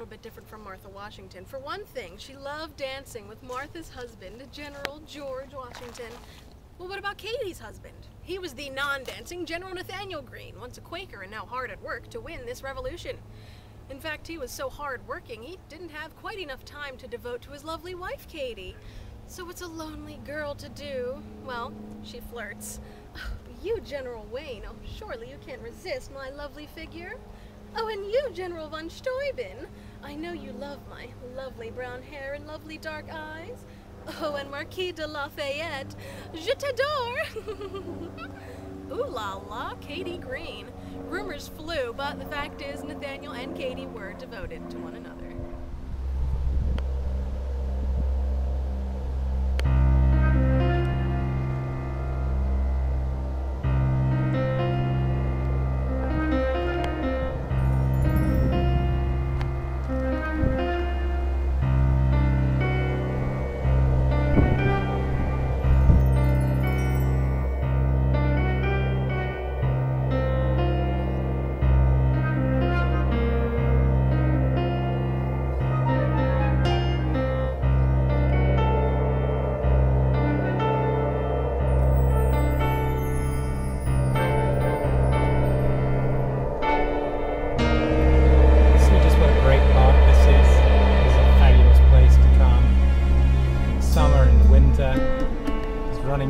bit different from Martha Washington. For one thing, she loved dancing with Martha's husband, General George Washington. Well, what about Katie's husband? He was the non-dancing General Nathaniel Greene, once a Quaker and now hard at work to win this revolution. In fact, he was so hard-working, he didn't have quite enough time to devote to his lovely wife, Katie. So what's a lonely girl to do? Well, she flirts. Oh, you, General Wayne, oh, surely you can't resist my lovely figure. Oh, and you, General von Steuben, I know you love my lovely brown hair and lovely dark eyes. Oh, and Marquis de Lafayette, je t'adore! Ooh la la, Katie Greene. Rumors flew, but the fact is Nathaniel and Katie were devoted to one another.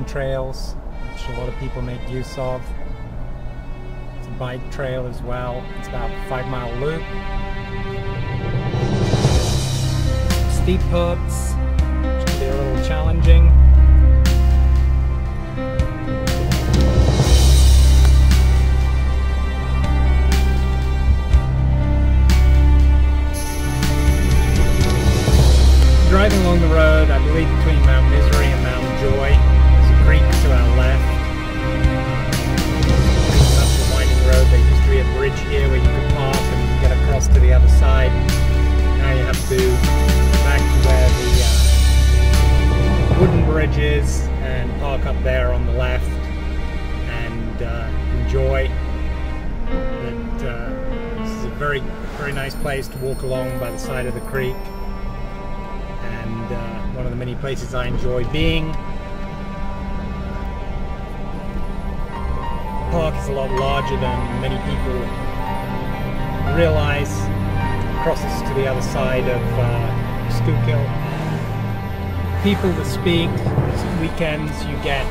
Trails, which a lot of people make use of. It's a bike trail as well. It's about a 5-mile loop. Steep parts, which can be a little challenging. Driving along the road, I believe between Mount Misery and Mount Joy, creek to our left. Up the winding road, there used to be a bridge here where you could park and get across to the other side. Now you have to go back to where the wooden bridge is and park up there on the left and enjoy. This is a very, very nice place to walk along by the side of the creek, and one of the many places I enjoy being. The park is a lot larger than many people realize. It crosses to the other side of Schuylkill. People to speak. Weekends you get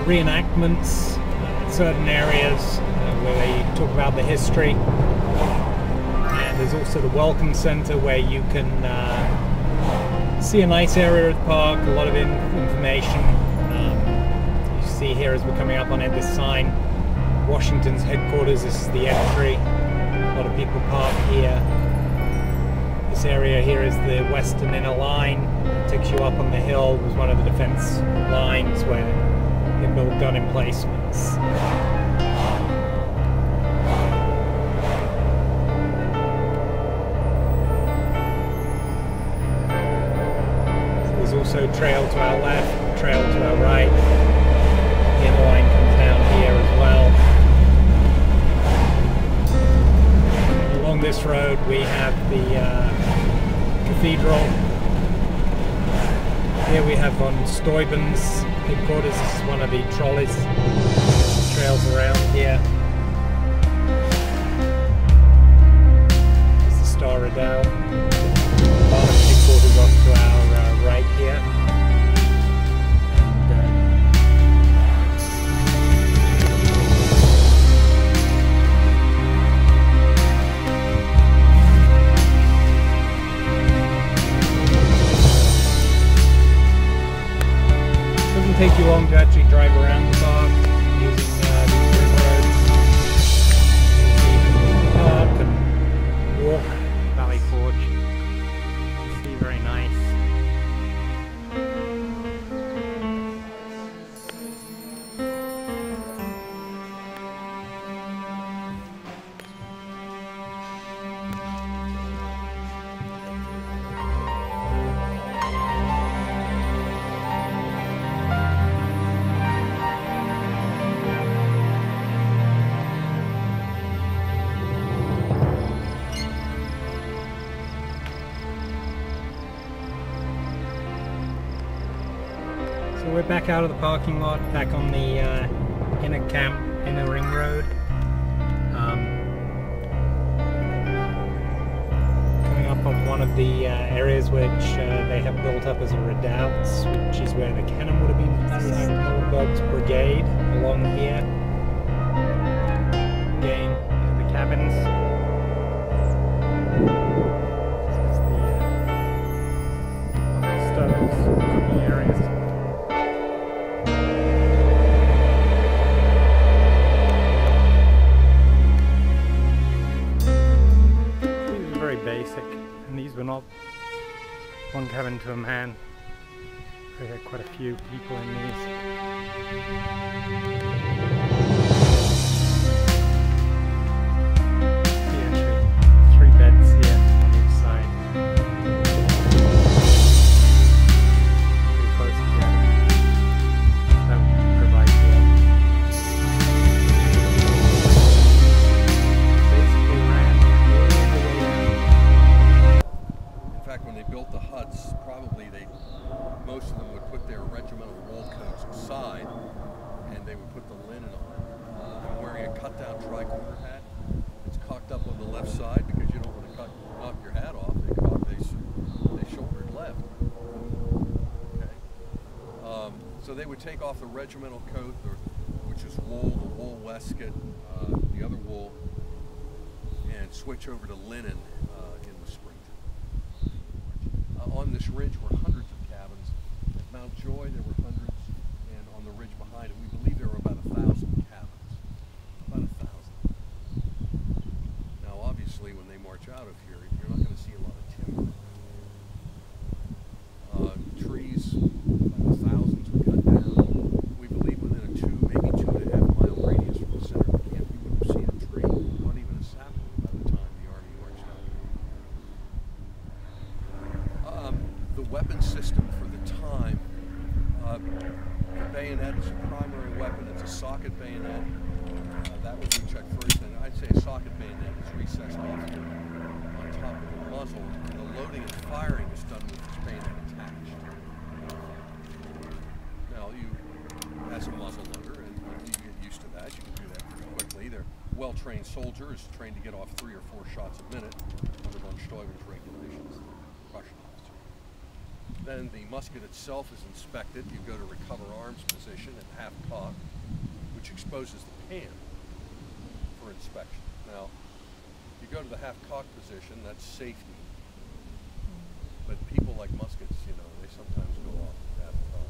reenactments in certain areas where they talk about the history. And there's also the Welcome Center where you can see a nice area of the park, a lot of information. See here as we're coming up on it, this sign, Washington's headquarters. This is the entry. A lot of people park here. This area here is the Western Inner Line. It takes you up on the hill. It was one of the defense lines where they built gun emplacements. There's also a trail to our left, trail to our right. The inner line comes down here as well. And along this road we have the cathedral. Here we have von Steuben's headquarters. This is one of the trolleys, trails around here. This is the Star Redoubt. Barnum's headquarters off to our right here. Take you long to actually drive around the park using these ring roads. So you can park and walk Valley Forge. It'll be very nice. So we're back out of the parking lot, back on the inner ring road. Coming up on one of the areas which they have built up as a redoubts, which is where the cannon would have been. Moorburg's brigade along here. Again, the cabins. This is the stoves, cooking areas. Basic, and these were not one cabin to a man. We had quite a few people in these. Actually 3 beds here on each side. Pretty close together. That would provide warmth. Basically ran all the way down. In fact, when they built the huts, probably most of them would put their regimental wool coats aside, and they would put the linen on. I'm wearing a cut-down tricorner hat. It's cocked up on the left side because you don't want to knock your hat off. They shouldered left. Okay. So they would take off the regimental coat, which is wool, the wool waistcoat, the other wool, and switch over to linen in the springtime. On this ridge were hundreds of cabins. At Mount Joy there were hundreds, and on the ridge behind it we believe there were about 1,000 cabins. About 1,000. Now obviously when they march out of here you're not going to see a lot of timber. Trees, by the thousands were cut down. We believe within a 2, maybe 2.5 mile radius from the center of the camp you wouldn't have seen a tree, not even a sapling by the time the Army marched out. The weapon system for the time, the bayonet is a primary weapon. It's a socket bayonet. That would be checked first, and I'd say a socket bayonet is recessed off here on top of the muzzle, and the loading and firing is done with this bayonet attached. Now, as a muzzle loader, and you get used to that, you can do that pretty quickly. They're well-trained soldiers, trained to get off 3 or 4 shots a minute under von Steuben's regulations. Russian officer. Then the musket itself is inspected. You go to recover arms position at half cock, which exposes the pan for inspection. Now, you go to the half cock position, that's safety. But people like muskets, you know, they sometimes go off half cock.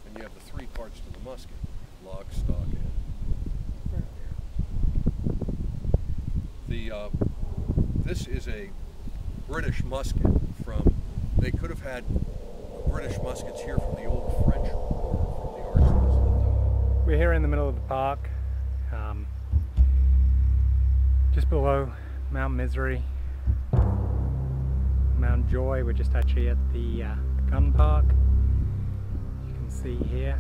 And you have the 3 parts to the musket: lock, stock, and this is a British musket from, they could have had British muskets here from the old French war, from the arsenals. We're here in the middle of the park, just below Mount Misery, Mount Joy. We're just actually at the gun park. You can see here.